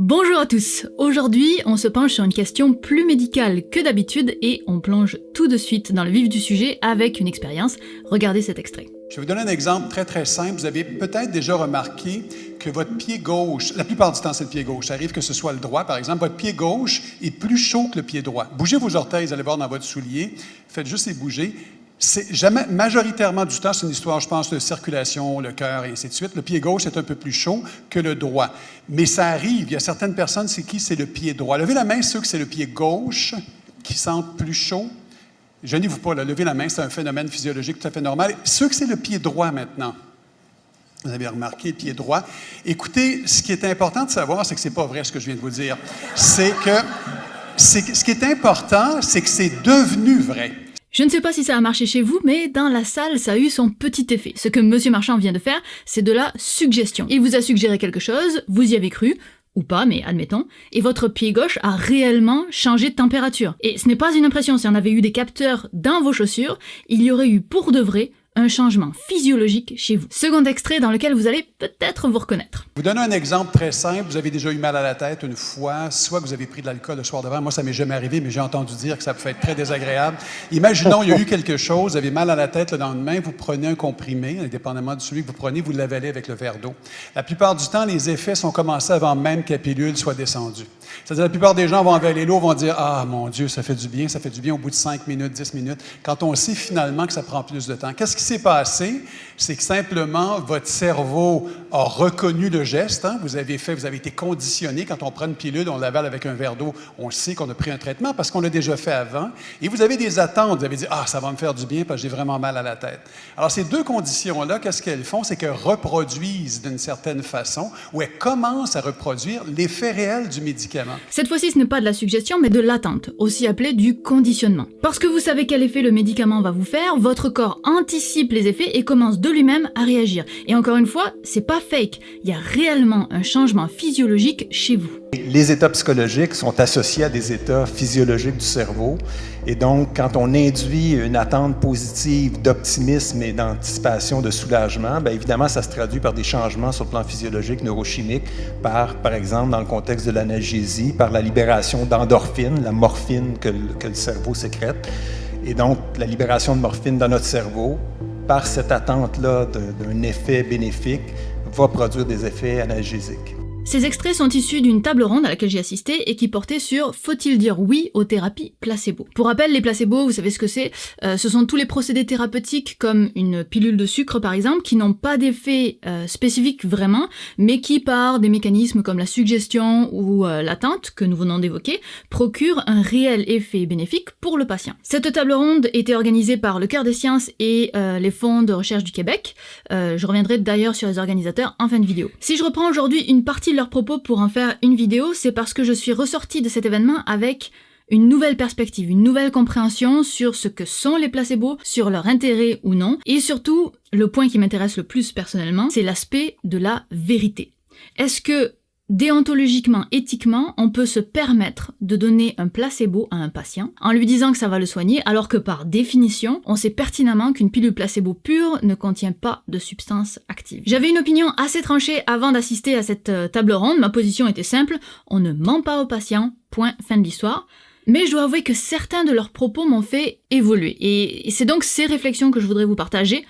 Bonjour à tous, aujourd'hui on se penche sur une question plus médicale que d'habitude et on plonge tout de suite dans le vif du sujet avec une expérience. Regardez cet extrait. Je vais vous donner un exemple très simple. Vous avez peut-être déjà remarqué que votre pied gauche, la plupart du temps c'est le pied gauche, ça arrive que ce soit le droit par exemple, votre pied gauche est plus chaud que le pied droit. Bougez vos orteils, vous allez voir dans votre soulier, faites juste les bouger. C'est jamais, majoritairement du temps, c'est une histoire, je pense, de circulation, le cœur et ainsi de suite. Le pied gauche est un peu plus chaud que le droit. Mais ça arrive, il y a certaines personnes, c'est qui? C'est le pied droit. Levez la main ceux que c'est le pied gauche qui sentent plus chaud. Gênez-vous pas, là, levez la main, c'est un phénomène physiologique tout à fait normal. Ceux que c'est le pied droit maintenant, vous avez remarqué le pied droit. Écoutez, ce qui est important de savoir, c'est que c'est pas vrai ce que je viens de vous dire. Ce qui est important, c'est que c'est devenu vrai. Je ne sais pas si ça a marché chez vous, mais dans la salle, ça a eu son petit effet. Ce que Monsieur Marchand vient de faire, c'est de la suggestion. Il vous a suggéré quelque chose, vous y avez cru, ou pas, mais admettons, et votre pied gauche a réellement changé de température. Et ce n'est pas une impression, si on avait eu des capteurs dans vos chaussures, il y aurait eu pour de vrai un changement physiologique chez vous. Second extrait dans lequel vous allez peut-être vous reconnaître. Je vous donne un exemple très simple. Vous avez déjà eu mal à la tête une fois, soit que vous avez pris de l'alcool le soir d'avant. Moi, ça m'est jamais arrivé, mais j'ai entendu dire que ça peut être très désagréable. Imaginons, il y a eu quelque chose, vous avez mal à la tête le lendemain, vous prenez un comprimé, indépendamment de celui que vous prenez, vous l'avalez avec le verre d'eau. La plupart du temps, les effets sont commencés avant même que la pilule soit descendue. C'est-à-dire, la plupart des gens vont avaler l'eau, vont dire « Ah, mon Dieu, ça fait du bien au bout de 5 minutes, 10 minutes. » Quand on sait finalement que ça prend plus de temps. Qu'est-ce qui s'est passé? C'est que simplement, votre cerveau a reconnu le geste. Hein? Vous avez été conditionné. Quand on prend une pilule, on l'avale avec un verre d'eau, on sait qu'on a pris un traitement parce qu'on l'a déjà fait avant. Et vous avez des attentes. Vous avez dit « Ah, ça va me faire du bien parce que j'ai vraiment mal à la tête. » Alors, ces deux conditions-là, qu'est-ce qu'elles font? C'est qu'elles reproduisent d'une certaine façon ou elles commencent à reproduire l'effet réel du médicament. Cette fois-ci, ce n'est pas de la suggestion, mais de l'attente, aussi appelée du conditionnement. Parce que vous savez quel effet le médicament va vous faire, votre corps anticipe les effets et commence de lui-même à réagir. Et encore une fois, c'est pas fake, il y a réellement un changement physiologique chez vous. Les états psychologiques sont associés à des états physiologiques du cerveau. Et donc, quand on induit une attente positive d'optimisme et d'anticipation, de soulagement, bien évidemment, ça se traduit par des changements sur le plan physiologique, neurochimique, par exemple, dans le contexte de l'analgésie, par la libération d'endorphines, la morphine que le cerveau sécrète. Et donc, la libération de morphine dans notre cerveau, par cette attente-là d'un effet bénéfique, va produire des effets analgésiques. Ces extraits sont issus d'une table ronde à laquelle j'ai assisté et qui portait sur « Faut-il dire oui aux thérapies placebo ?» Pour rappel, les placebos, vous savez ce que c'est? Ce sont tous les procédés thérapeutiques comme une pilule de sucre par exemple, qui n'ont pas d'effet spécifique vraiment, mais qui par des mécanismes comme la suggestion ou l'attente, que nous venons d'évoquer, procurent un réel effet bénéfique pour le patient. Cette table ronde était organisée par le Cœur des Sciences et les fonds de recherche du Québec. Je reviendrai d'ailleurs sur les organisateurs en fin de vidéo. Si je reprends aujourd'hui une partie de leurs propos pour en faire une vidéo, c'est parce que je suis ressortie de cet événement avec une nouvelle perspective, une nouvelle compréhension sur ce que sont les placebos, sur leur intérêt ou non, et surtout, le point qui m'intéresse le plus personnellement, c'est l'aspect de la vérité. Est-ce que déontologiquement, éthiquement, on peut se permettre de donner un placebo à un patient en lui disant que ça va le soigner, alors que par définition, on sait pertinemment qu'une pilule placebo pure ne contient pas de substance active. J'avais une opinion assez tranchée avant d'assister à cette table ronde, ma position était simple, on ne ment pas aux patients, point, fin de l'histoire. Mais je dois avouer que certains de leurs propos m'ont fait évoluer, et c'est donc ces réflexions que je voudrais vous partager,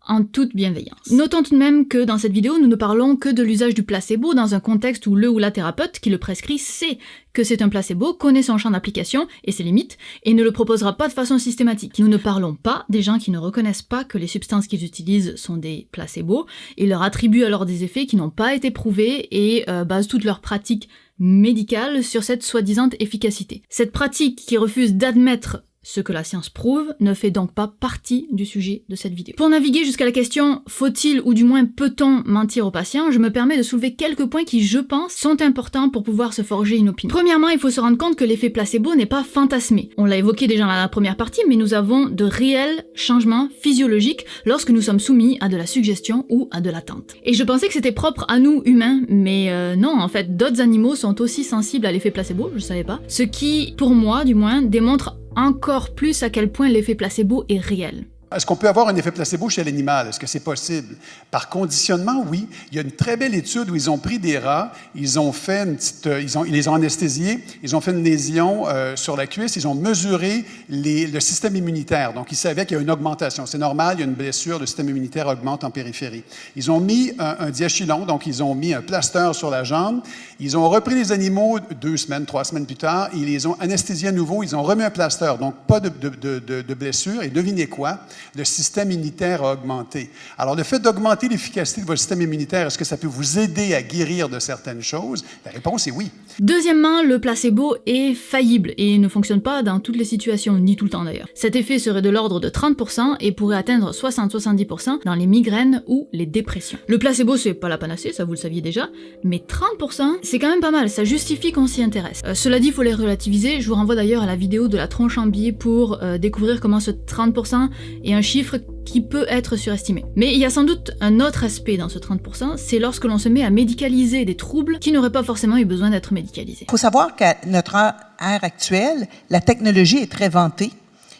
en toute bienveillance. Notons tout de même que dans cette vidéo, nous ne parlons que de l'usage du placebo dans un contexte où le ou la thérapeute qui le prescrit sait que c'est un placebo, connaît son champ d'application et ses limites, et ne le proposera pas de façon systématique. Nous ne parlons pas des gens qui ne reconnaissent pas que les substances qu'ils utilisent sont des placebos, et leur attribuent alors des effets qui n'ont pas été prouvés et basent toute leur pratique médicale sur cette soi-disant efficacité. Cette pratique qui refuse d'admettre ce que la science prouve ne fait donc pas partie du sujet de cette vidéo. Pour naviguer jusqu'à la question « faut-il ou du moins peut-on mentir aux patients ?», je me permets de soulever quelques points qui, je pense, sont importants pour pouvoir se forger une opinion. Premièrement, il faut se rendre compte que l'effet placebo n'est pas fantasmé. On l'a évoqué déjà dans la première partie, mais nous avons de réels changements physiologiques lorsque nous sommes soumis à de la suggestion ou à de l'attente. Et je pensais que c'était propre à nous, humains, mais non, en fait, d'autres animaux sont aussi sensibles à l'effet placebo, je savais pas, ce qui, pour moi du moins, démontre encore plus à quel point l'effet placebo est réel. Est-ce qu'on peut avoir un effet placebo chez l'animal? Est-ce que c'est possible? Par conditionnement, oui. Il y a une très belle étude où ils ont pris des rats, ils ont fait une petite, ils les ont anesthésiés, ils ont fait une lésion sur la cuisse, ils ont mesuré le système immunitaire. Donc, ils savaient qu'il y a une augmentation. C'est normal, il y a une blessure, le système immunitaire augmente en périphérie. Ils ont mis un diachylon, donc ils ont mis un plaster sur la jambe. Ils ont repris les animaux 2 semaines, 3 semaines plus tard, ils les ont anesthésiés à nouveau, ils ont remis un plaster, donc pas de blessure. Et devinez quoi? Le système immunitaire a augmenté. Alors, le fait d'augmenter l'efficacité de votre système immunitaire, est-ce que ça peut vous aider à guérir de certaines choses? La réponse est oui. Deuxièmement, le placebo est faillible et ne fonctionne pas dans toutes les situations, ni tout le temps d'ailleurs. Cet effet serait de l'ordre de 30% et pourrait atteindre 60-70% dans les migraines ou les dépressions. Le placebo, c'est pas la panacée, ça vous le saviez déjà, mais 30%, c'est quand même pas mal, ça justifie qu'on s'y intéresse. Cela dit, il faut les relativiser, je vous renvoie d'ailleurs à la vidéo de la tronche en biais pour découvrir comment ce 30% est un chiffre qui peut être surestimé. Mais il y a sans doute un autre aspect dans ce 30%, c'est lorsque l'on se met à médicaliser des troubles qui n'auraient pas forcément eu besoin d'être médicalisés. Il faut savoir qu'à notre ère actuelle, la technologie est très vantée,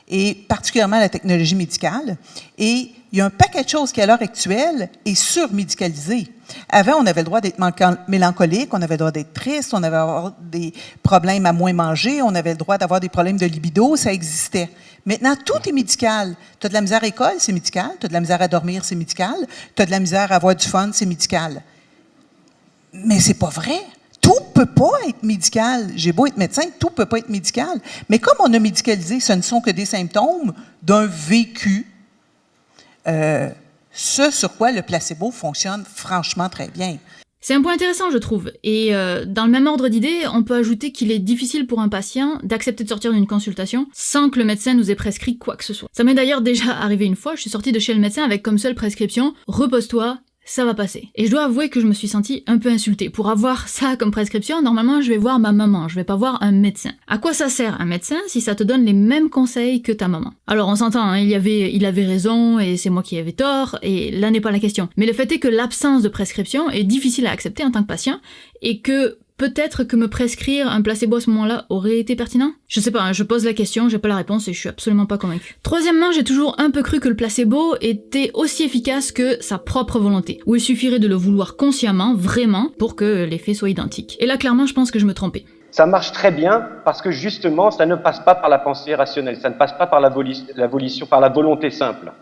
et particulièrement la technologie médicale, et il y a un paquet de choses qui, à l'heure actuelle, est surmédicalisé. Avant, on avait le droit d'être mélancolique, on avait le droit d'être triste, on avait le droit d'avoir des problèmes à moins manger, on avait le droit d'avoir des problèmes de libido, ça existait. Maintenant, tout est médical. Tu as de la misère à l'école, c'est médical. Tu as de la misère à dormir, c'est médical. Tu as de la misère à avoir du fun, c'est médical. Mais c'est pas vrai. Tout peut pas être médical. J'ai beau être médecin, tout peut pas être médical. Mais comme on a médicalisé, ce ne sont que des symptômes d'un vécu, ce sur quoi le placebo fonctionne franchement très bien. C'est un point intéressant, je trouve. Et dans le même ordre d'idée, on peut ajouter qu'il est difficile pour un patient d'accepter de sortir d'une consultation sans que le médecin nous ait prescrit quoi que ce soit. Ça m'est d'ailleurs déjà arrivé une fois, je suis sortie de chez le médecin avec comme seule prescription « repose-toi ». Ça va passer. Et je dois avouer que je me suis sentie un peu insultée. Pour avoir ça comme prescription, normalement je vais voir ma maman, je vais pas voir un médecin. À quoi ça sert un médecin si ça te donne les mêmes conseils que ta maman? Alors on s'entend, hein, il avait raison et c'est moi qui avais tort, et là n'est pas la question. Mais le fait est que l'absence de prescription est difficile à accepter en tant que patient, et que peut-être que me prescrire un placebo à ce moment-là aurait été pertinent? Je sais pas, hein, je pose la question, j'ai pas la réponse et je suis absolument pas convaincue. Troisièmement, j'ai toujours un peu cru que le placebo était aussi efficace que sa propre volonté, où il suffirait de le vouloir consciemment, vraiment, pour que l'effet soit identique. Et là, clairement, je pense que je me trompais. Ça marche très bien parce que justement, ça ne passe pas par la pensée rationnelle, ça ne passe pas par la volition, par la volonté simple.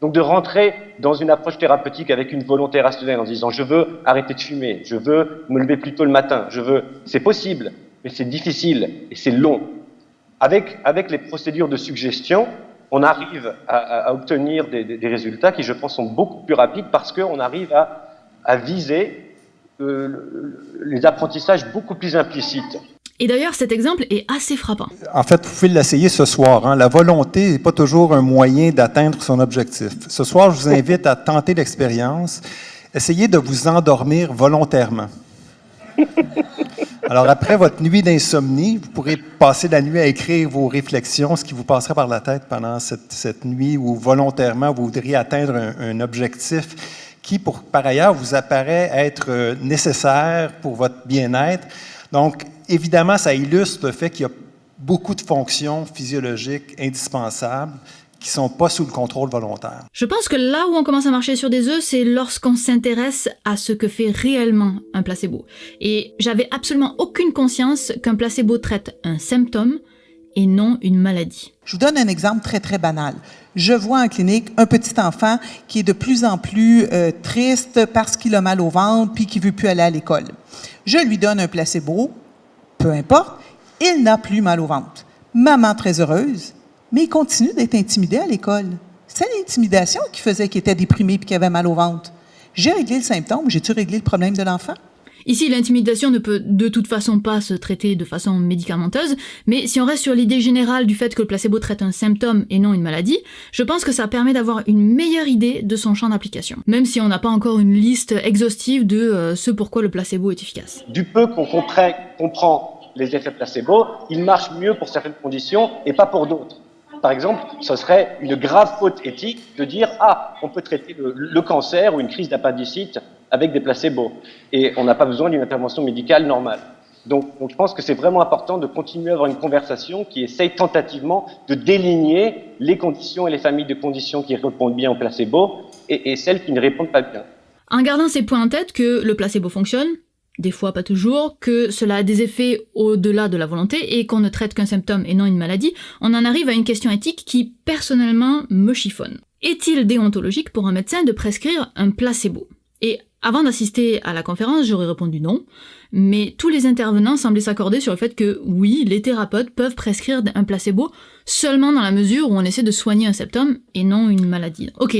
Donc de rentrer dans une approche thérapeutique avec une volonté rationnelle en disant « je veux arrêter de fumer, je veux me lever plus tôt le matin, je veux… » C'est possible, mais c'est difficile et c'est long. Avec les procédures de suggestion, on arrive à obtenir des résultats qui, je pense, sont beaucoup plus rapides parce qu'on arrive à viser les apprentissages beaucoup plus implicites. Et d'ailleurs, cet exemple est assez frappant. En fait, vous pouvez l'essayer ce soir. Hein. La volonté n'est pas toujours un moyen d'atteindre son objectif. Ce soir, je vous invite à tenter l'expérience. Essayez de vous endormir volontairement. Alors, après votre nuit d'insomnie, vous pourrez passer la nuit à écrire vos réflexions, ce qui vous passerait par la tête pendant cette nuit où volontairement vous voudriez atteindre un objectif qui, par ailleurs, vous apparaît être nécessaire pour votre bien-être. Donc, évidemment, ça illustre le fait qu'il y a beaucoup de fonctions physiologiques indispensables qui ne sont pas sous le contrôle volontaire. Je pense que là où on commence à marcher sur des œufs, c'est lorsqu'on s'intéresse à ce que fait réellement un placebo. Et j'avais absolument aucune conscience qu'un placebo traite un symptôme et non une maladie. Je vous donne un exemple très, très banal. Je vois en clinique un petit enfant qui est de plus en plus triste parce qu'il a mal au ventre puis qu'il ne veut plus aller à l'école. Je lui donne un placebo, peu importe, il n'a plus mal au ventre. Maman très heureuse, mais il continue d'être intimidé à l'école. C'est l'intimidation qui faisait qu'il était déprimé et qu'il avait mal au ventre. J'ai réglé le symptôme, j'ai-tu réglé le problème de l'enfant? Ici, l'intimidation ne peut de toute façon pas se traiter de façon médicamenteuse, mais si on reste sur l'idée générale du fait que le placebo traite un symptôme et non une maladie, je pense que ça permet d'avoir une meilleure idée de son champ d'application, même si on n'a pas encore une liste exhaustive de ce pourquoi le placebo est efficace. Du peu qu'on comprend les effets placebo, ils marchent mieux pour certaines conditions et pas pour d'autres. Par exemple, ce serait une grave faute éthique de dire « Ah, on peut traiter le cancer ou une crise d'appendicite avec des placebos. » Et on n'a pas besoin d'une intervention médicale normale. Donc je pense que c'est vraiment important de continuer à avoir une conversation qui essaye tentativement de déligner les conditions et les familles de conditions qui répondent bien au placebo et celles qui ne répondent pas bien. En gardant ces points en tête que le placebo fonctionne, des fois pas toujours, que cela a des effets au-delà de la volonté et qu'on ne traite qu'un symptôme et non une maladie, on en arrive à une question éthique qui, personnellement, me chiffonne. Est-il déontologique pour un médecin de prescrire un placebo ? Et avant d'assister à la conférence, j'aurais répondu non, mais tous les intervenants semblaient s'accorder sur le fait que oui, les thérapeutes peuvent prescrire un placebo seulement dans la mesure où on essaie de soigner un symptôme et non une maladie. Ok,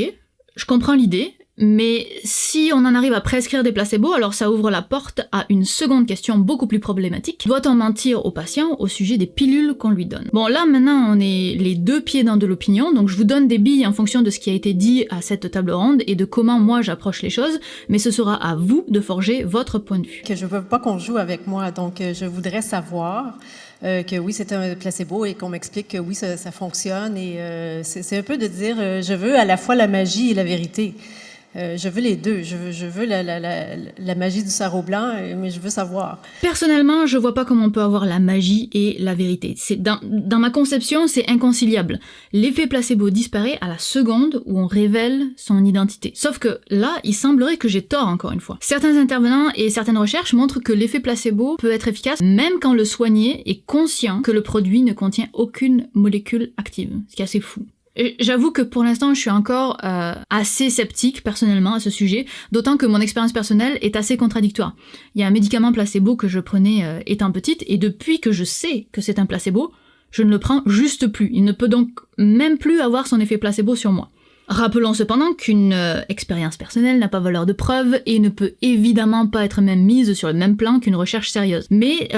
je comprends l'idée, mais si on en arrive à prescrire des placebos, alors ça ouvre la porte à une seconde question beaucoup plus problématique. Doit-on mentir au patient au sujet des pilules qu'on lui donne ? Bon, là maintenant on est les deux pieds dans de l'opinion, donc je vous donne des billes en fonction de ce qui a été dit à cette table ronde et de comment moi j'approche les choses, mais ce sera à vous de forger votre point de vue. Que je veux pas qu'on joue avec moi, donc je voudrais savoir que oui, c'est un placebo et qu'on m'explique que oui, ça fonctionne. Et c'est un peu de dire, je veux à la fois la magie et la vérité. Je veux les deux. Je veux la magie du sarrau blanc, mais je veux savoir. Personnellement, je vois pas comment on peut avoir la magie et la vérité. Dans ma conception, c'est inconciliable. L'effet placebo disparaît à la seconde où on révèle son identité. Sauf que là, il semblerait que j'ai tort encore une fois. Certains intervenants et certaines recherches montrent que l'effet placebo peut être efficace même quand le soigné est conscient que le produit ne contient aucune molécule active. Ce qui est assez fou. J'avoue que pour l'instant, je suis encore assez sceptique personnellement à ce sujet, d'autant que mon expérience personnelle est assez contradictoire. Il y a un médicament placebo que je prenais étant petite, et depuis que je sais que c'est un placebo, je ne le prends juste plus. Il ne peut donc même plus avoir son effet placebo sur moi. Rappelons cependant qu'une expérience personnelle n'a pas valeur de preuve et ne peut évidemment pas être même mise sur le même plan qu'une recherche sérieuse. Mais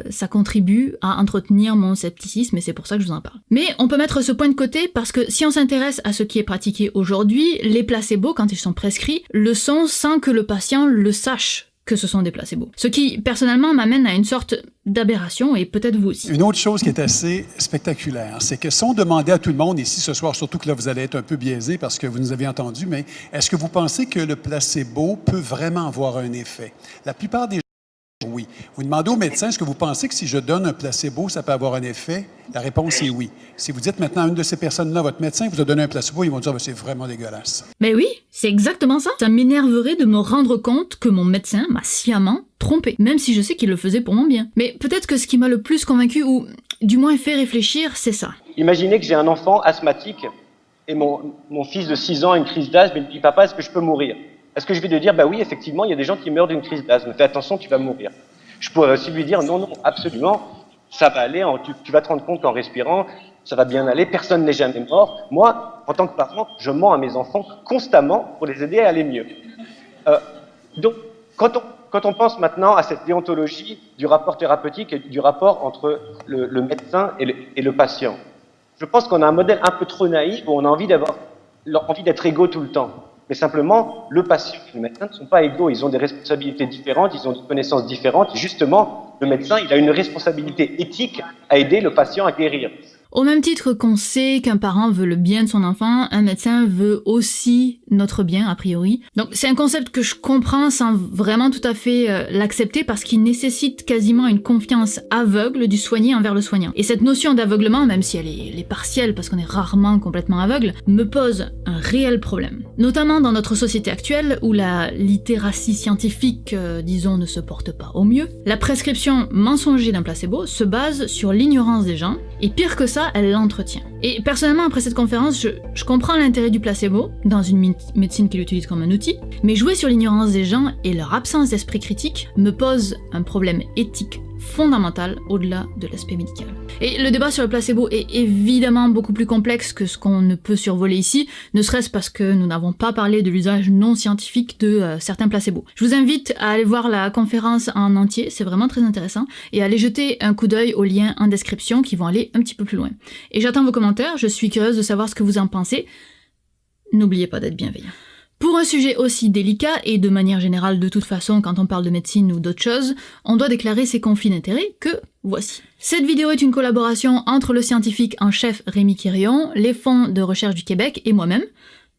ça contribue à entretenir mon scepticisme et c'est pour ça que je vous en parle. Mais on peut mettre ce point de côté parce que si on s'intéresse à ce qui est pratiqué aujourd'hui, les placebos, quand ils sont prescrits, le sont sans que le patient le sache que ce sont des placebos. Ce qui, personnellement, m'amène à une sorte d'aberration, et peut-être vous aussi. Une autre chose qui est assez spectaculaire, c'est que si on demandait à tout le monde, ici ce soir, surtout que là vous allez être un peu biaisé parce que vous nous avez entendu, mais est-ce que vous pensez que le placebo peut vraiment avoir un effet? La plupart des gens, oui. Vous demandez au médecin, est-ce que vous pensez que si je donne un placebo, ça peut avoir un effet? La réponse est oui. Si vous dites maintenant à une de ces personnes-là, votre médecin vous a donné un placebo, ils vont dire, c'est vraiment dégueulasse. Mais oui, c'est exactement ça. Ça m'énerverait de me rendre compte que mon médecin m'a sciemment trompé, même si je sais qu'il le faisait pour mon bien. Mais peut-être que ce qui m'a le plus convaincu, ou du moins fait réfléchir, c'est ça. Imaginez que j'ai un enfant asthmatique et mon fils de 6 ans a une crise d'asthme et il me dit « Papa, est-ce que je peux mourir ?» Est-ce que je vais lui dire « Bah oui, effectivement, il y a des gens qui meurent d'une crise d'asthme. Fais attention, tu vas mourir. » Je pourrais aussi lui dire « Non, non, absolument, ça va aller, tu vas te rendre compte qu'en respirant, ça va bien aller, personne n'est jamais mort. » Moi, en tant que parent, je mens à mes enfants constamment pour les aider à aller mieux. Donc, quand on pense maintenant à cette déontologie du rapport thérapeutique et du rapport entre le médecin et le patient, je pense qu'on a un modèle un peu trop naïf où on a envie d'être égaux tout le temps. Mais simplement, le patient et le médecin ne sont pas égaux. Ils ont des responsabilités différentes, ils ont des connaissances différentes. Et justement, le médecin, il a une responsabilité éthique à aider le patient à guérir. Au même titre qu'on sait qu'un parent veut le bien de son enfant, un médecin veut aussi notre bien, a priori. Donc c'est un concept que je comprends sans vraiment tout à fait l'accepter parce qu'il nécessite quasiment une confiance aveugle du soigné envers le soignant. Et cette notion d'aveuglement, même si elle est partielle parce qu'on est rarement complètement aveugle, me pose un réel problème. Notamment dans notre société actuelle où la littératie scientifique, disons, ne se porte pas au mieux. La prescription mensonger d'un placebo se base sur l'ignorance des gens, et pire que ça, elle l'entretient. Et personnellement, après cette conférence, je comprends l'intérêt du placebo, dans une médecine qui l'utilise comme un outil, mais jouer sur l'ignorance des gens et leur absence d'esprit critique me pose un problème éthique fondamental au-delà de l'aspect médical. Et le débat sur le placebo est évidemment beaucoup plus complexe que ce qu'on ne peut survoler ici, ne serait-ce parce que nous n'avons pas parlé de l'usage non scientifique de certains placebos. Je vous invite à aller voir la conférence en entier, c'est vraiment très intéressant, et à aller jeter un coup d'œil aux liens en description qui vont aller un petit peu plus loin. Et j'attends vos commentaires, je suis curieuse de savoir ce que vous en pensez. N'oubliez pas d'être bienveillant. Pour un sujet aussi délicat, et de manière générale de toute façon quand on parle de médecine ou d'autres choses, on doit déclarer ses conflits d'intérêts que voici. Cette vidéo est une collaboration entre le scientifique en chef Rémi Quirion, les fonds de recherche du Québec et moi-même,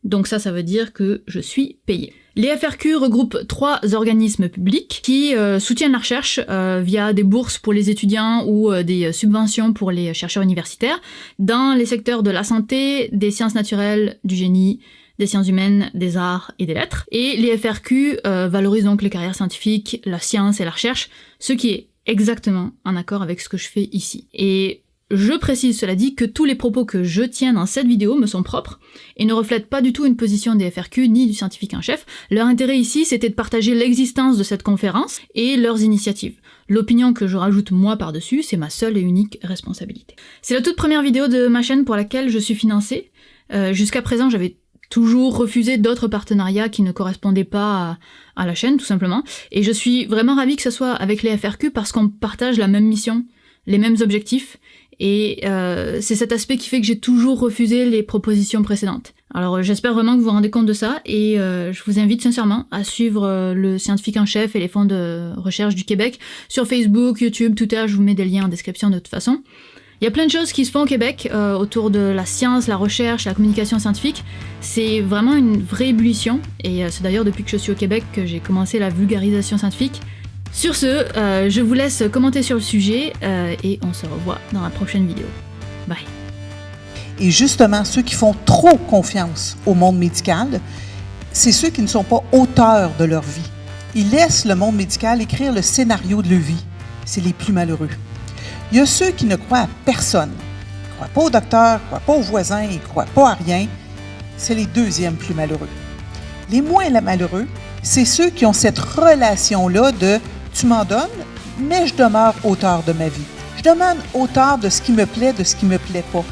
donc ça veut dire que je suis payée. Les FRQ regroupent 3 organismes publics qui soutiennent la recherche via des bourses pour les étudiants ou des subventions pour les chercheurs universitaires dans les secteurs de la santé, des sciences naturelles, du génie, des sciences humaines, des arts et des lettres. Et les FRQ valorisent donc les carrières scientifiques, la science et la recherche, ce qui est exactement en accord avec ce que je fais ici. Et je précise, cela dit, que tous les propos que je tiens dans cette vidéo me sont propres et ne reflètent pas du tout une position des FRQ ni du scientifique en chef. Leur intérêt ici, c'était de partager l'existence de cette conférence et leurs initiatives. L'opinion que je rajoute moi par-dessus, c'est ma seule et unique responsabilité. C'est la toute première vidéo de ma chaîne pour laquelle je suis financée. Jusqu'à présent, j'avais toujours refusé d'autres partenariats qui ne correspondaient pas à la chaîne, tout simplement. Et je suis vraiment ravie que ce soit avec les FRQ parce qu'on partage la même mission, les mêmes objectifs. Et c'est cet aspect qui fait que j'ai toujours refusé les propositions précédentes. Alors j'espère vraiment que vous vous rendez compte de ça et je vous invite sincèrement à suivre le scientifique en chef et les fonds de recherche du Québec sur Facebook, YouTube, Twitter, je vous mets des liens en description de toute façon. Il y a plein de choses qui se font au Québec autour de la science, la recherche, la communication scientifique. C'est vraiment une vraie ébullition et c'est d'ailleurs depuis que je suis au Québec que j'ai commencé la vulgarisation scientifique. Sur ce, je vous laisse commenter sur le sujet et on se revoit dans la prochaine vidéo. Bye. Et justement, ceux qui font trop confiance au monde médical, c'est ceux qui ne sont pas auteurs de leur vie. Ils laissent le monde médical écrire le scénario de leur vie. C'est les plus malheureux. Il y a ceux qui ne croient à personne. Ils ne croient pas au docteur, ils ne croient pas aux voisins, ils ne croient pas à rien. C'est les deuxièmes plus malheureux. Les moins malheureux, c'est ceux qui ont cette relation-là de « tu m'en donnes, mais je demeure auteur de ma vie ». Je demande auteur de ce qui me plaît, de ce qui ne me plaît pas.